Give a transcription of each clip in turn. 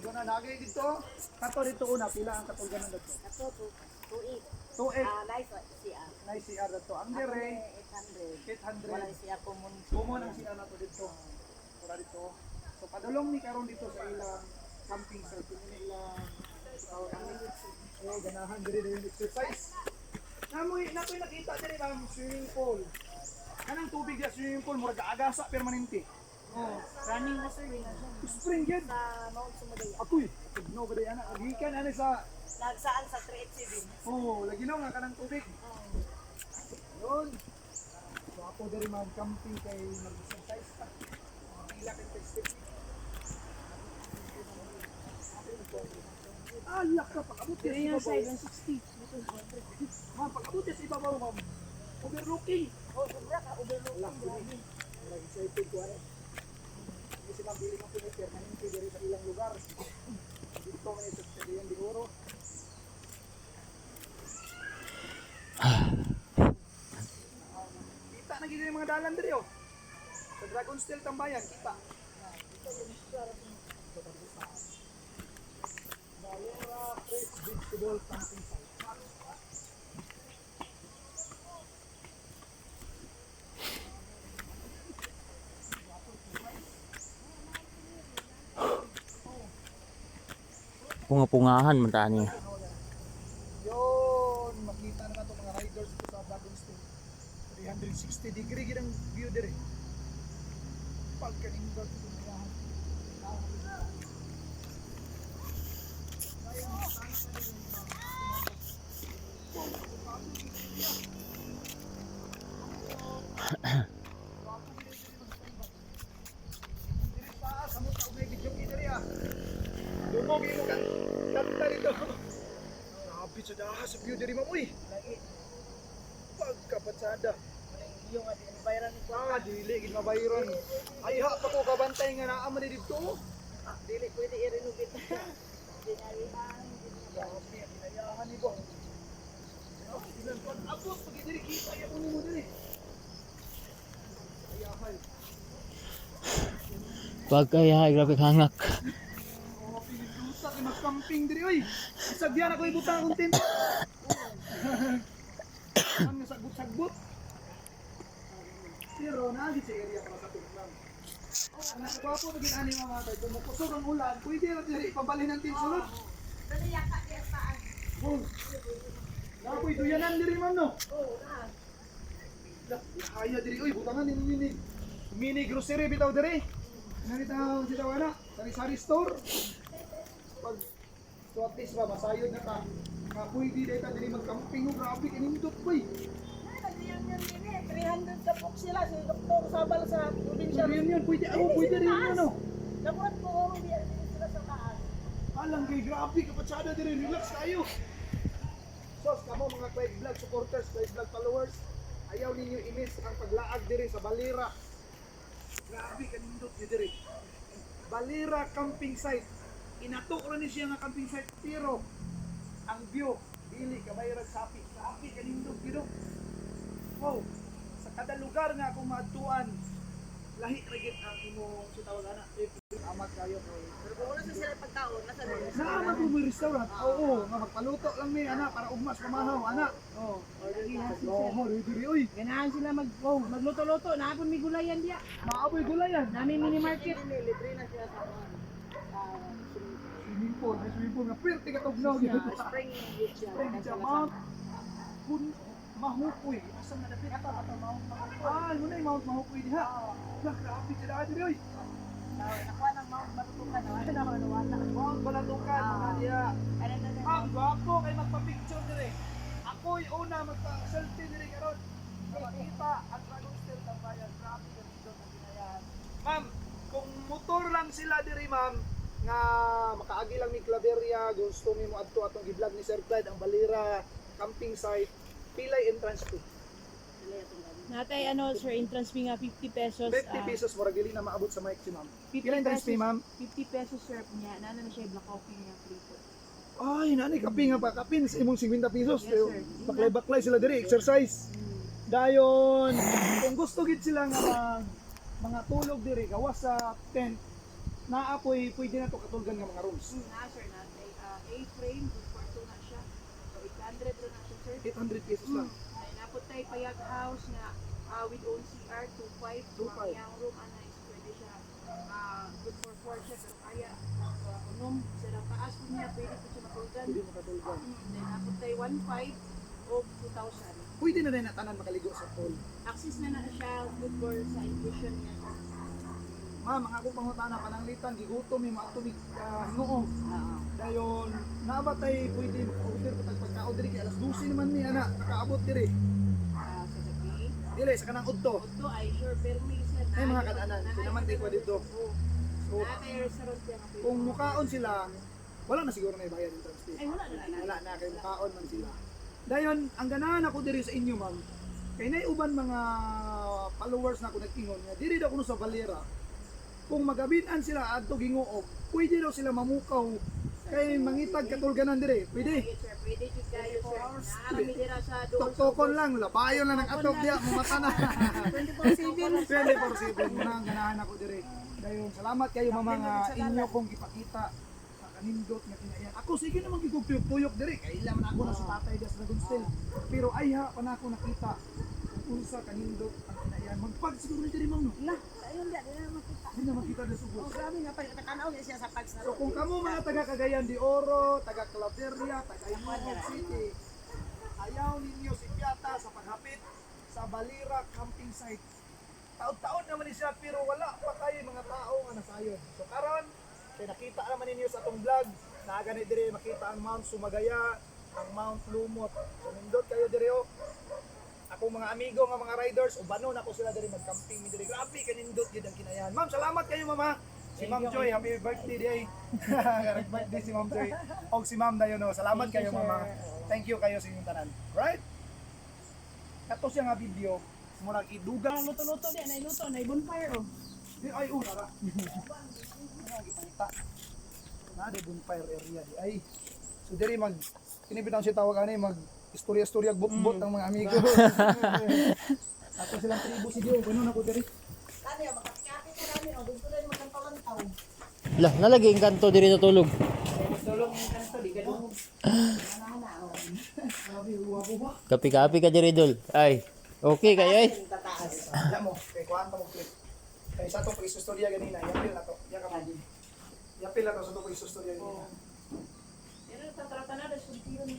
katulganan lagi dito. Kato dito una pila ang katulganan dito. Ako, 2.8. 2.8 Nice, CR. na CR dito. Ang dire 800. Wala 800. siya common. Kumo ang CR na to dito. Para dito. So padulong ni karon dito sa ilang camping site ini ilang ganahan dire yung exercise. Namoy nakita dire ang swimming pool. Kanang tubig sa swimming pool murag agasa permanente. Oh, Running na sir, na siya. spring gid. Sa Mount Sumagaya. Apoy, no gud ana. Gikan ani sa Nagsaan sa 387. oh, lagi no nga kanang tubig. Yun. So ako diri mag-camping kay mag-exercise pa. Pila kay testing. Alak ka pag-abot Pero sa yung ibabaw. side, 160. Ma'am, pag-abot sa ibabaw, ma'am. Overlooking. Oh, sobra ka, overload. Alak ko ni. Excited ko ay. Kasi ma'am, bili ng piniter na hindi diri sa ilang lugar. Dito may sa diyan di oro. Kita na gid mga dalan diri oh. Sa Dragon's Tail Tambayan, kita. Valera Fresh Vegetable Camping Site. Punga-pungahan man ta niya. Yun, makita na nato mga riders dito sa Dragon's Tail. 360 degree gid ang view diri. Pagkanindot ito nilahan. Dumog mo kan kanta dito. Grabe sa daha sa view diri mamoy. Pagkapatsada. Yung environment ko. Dili gid mabayron. Ay ha pa ko kabantay nga naa man dito. Dili pwede i-renovate. Dinarihan. Grabe, inayahan ni Bong. Ilan pag-abot pag diri kita ya mo diri. Ayahay. Pagkaya grabe hangak. Oh, pinusa kay mag-camping diri oy. Sagdian ako ibutang akong tent. Ang sagbot-sagbot. Pero nagit sa area para sa tuklang. Ang nagwapo maging ani mga tay, kumukusog ang ulan, pwede ra diri ipabalhin ang tent sulod. Dali yaka kaya saan? Oh. Napoy duyanan diri man no. Oo, na. Kaya diri oy butangan ni mini grocery bitaw diri. Narita si Tawana, sari-sari store. Pag so at least ba masayod na ka. Kapoy di data diri mag-camping oh, grabe kanindot boy. Nagdiyan yan din eh. 300 kapok sila. Si Dr. Sabal sa probinsya. Sabi yun, pwede ako, pwede rin yun ano. Nakuhat ko, hindi sila sa taas. Alang kay grabe kapatsada diri, relax kayo. Sos kamo mga Clyde Vlog supporters, Clyde Vlog followers, ayaw ninyo i-miss ang paglaag diri sa Valera. Grabe kanindot ni diri. Valera camping site. Inato ra ni siya nga camping site pero ang view dili kabayrag sapi. Sapi kanindot gid. Wow. Sa kada lugar nga akong maadtuan, lahi ra gid ang imong sitawag ana. Amat kayo kay Pero kung wala sa sila pagkaon, nasa rin. Naman po may restaurant. Oo, nga magpaluto lang ni ana para ugmas pamahaw ana. Oo. Oh, diri oy. Ganahan sila magluto-luto. Naapon may gulayan diya. Maaboy gulayan. Nami mini market. Libre na siya sa Swimming pool, may swimming pool nga perti ka tugnaw dito. spring beach siya. Spring Jamam. Kun Mahukoy. Asa na dapit ata Mount Mahukoy. Ah, mo na yung Mount Mahukoy diha. Lah, grabe sila diri oy. Nakuha ng Mount Matutukan. Wala na ako nawala. Mount Balatukan mga diha. Ano na na. Ang gwapo kay magpa-picture dire. Ako'y una magpa-selfie dire karon. Makita ang Dragon's Tail Tambayan. Grabe ka dito sa ginayan. Ma'am, kung motor lang sila dire ma'am, nga makaagi lang ni Claveria, gusto mi mo adto atong gi-vlog ni Sir Clyde ang Valera camping site, pilay entrance fee. Natay sir, entrance fee nga 50 pesos. 50 pesos mura dili na maabot sa maximum. 50 Pila entrance fee ma'am? 50 pesos sir niya. Nana na siya black coffee niya free. Ay, nani kape nga pa kapin sa imong 50 pesos. Yes, sir. Baklay-baklay sila diri exercise. Dayon, kung gusto gid sila nga mga tulog diri gawas sa tent, naapoy pwede na to katulgan nga mga rooms. Na sir natay A-frame good kwarto na siya. So 800 ra na siya sir. 800 pesos lang. Ay napot tay payag house na with own CR 2.5. 2.5. Yang room ana is pwede siya good for 4 siya pero kaya unom sa taas po niya pwede po siya matulgan. Pwede mo katulgan. Then napot tay 1.5 o 2,000. Pwede na rin na tanan makaligo sa pool. Access na na siya good for sa inclusion niya. Ma'am, ang akong pangutana pananglitan gigutom yung mga tubig hingoong. Dayon nabatay pwede order ko pagkaon diri kay alas 12 naman ni ana nakaabot diri. Sa gabi. Dili sa kanang udto. Ito ay sure pero may isa Ay mga kadaanan, sinaman din ko dito. So Natay restaurant siya nga kung mukaon sila, wala na siguro na ibayad yung transport. ay wala na. Wala na kay mukaon man sila. Dayon ang ganahan ako diri sa inyo ma'am. Kay nay uban mga followers na ako nagtingon nga diri daw kuno sa Valera. Kung magabitan sila adto gingoog, pwede daw sila mamukaw kay mangitag katulganan dire. Pwede. Sir, pwede jud kayo sir. Naarami dira sa doon. Tokon lang, labayon lang ng atog diya, mamata na. 24/7 na ang ganahan ako dire. Dayon, salamat kayo mama nga inyo kong ipakita sa kanindot nga kinayan. Ako sige naman gigugtuyok dire, kay ila man ako na sa tatay das na still. Pero ayha pa na ako nakita kung unsa kanindot ang kinayan. Magpag siguro dire ma'am no. Na, ayun di na makita. Hindi na makita na subos. Oh, grabe nga pa nakanaw niya siya sa pags na. So kung kamo mga taga Cagayan de Oro, taga Claveria, taga Iloilo City, ayaw ninyo si Piata sa paghapit sa Balira camping site. Taon-taon naman ni siya pero wala pa kayo mga tao nga nasayon. So karon, kay nakita naman ninyo sa atong vlog, na gani dire makita ang Mount Sumagaya, ang Mount Lumot. So nindot kayo dire oh. Akong mga amigo nga mga riders, ubanon ako sila dire mag-camping mi dire. Grabe kanindot gyud ang kinayan. Ma'am, salamat kayo mama. Si Ma'am Joy, happy birthday day. Happy birthday si Ma'am Joy. Og si Ma'am dayon no. Salamat kayo mama. Thank you kayo sa inyong tanan. Right? Kato siya nga video, murag idugang Luto-luto di na luto na bonfire oh. ay nara. Gipangita. Na de bonfire area di ay. So diri mag kinibitan si tawag ani mag istorya-istorya bot-bot ng mga amigo. Ato silang tribo si Dio, ganun ako diri. Kani makakati ka kami oh, dito rin magkantaw-lantaw. Lah, nalagi ang kanto diri natulog. Tulong yung kanto di ganun. Grabe, uwabo ba? Kapi-kapi ka diri dol. Ay, okay kayo ay. Tataas. Alam mo, kay kuhaan mo clip. Kay sa to istorya ganina, yapil na to. Ya ka man. Yapil na to sa to istorya ganina. Pero tatrata na sa tiro ni.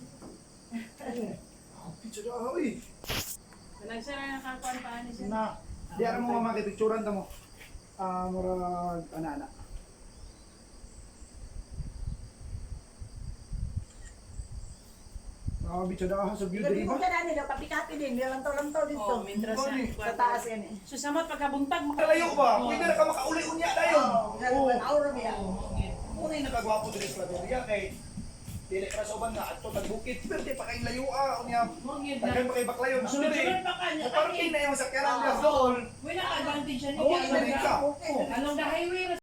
Picture daw oy. Nagsara na kakuan pa ni sir. Na, di ara mo makipicturean ta mo. Murag ana-ana. Picture daw sa view Gabi diri mo ba? ka nila kapikati din, nilantaw-lantaw dito. Oh, mintras Sa taas yan eh. So samot pagkabuntag mo. Kalayo ba? Pwede na ka makauli unya dayon. Oo, aura niya. Muna yung nakagwapo diri sa Claveria kay dili ka sa uban nga adto tagbukid pero di pa kay layua unya. Daghan pa kay baklayon. Sunod-sunod pa ka niya. Parking na yung sakyanan diya doon. Wala ka advantage niya Oo, ni. ka. Along the highway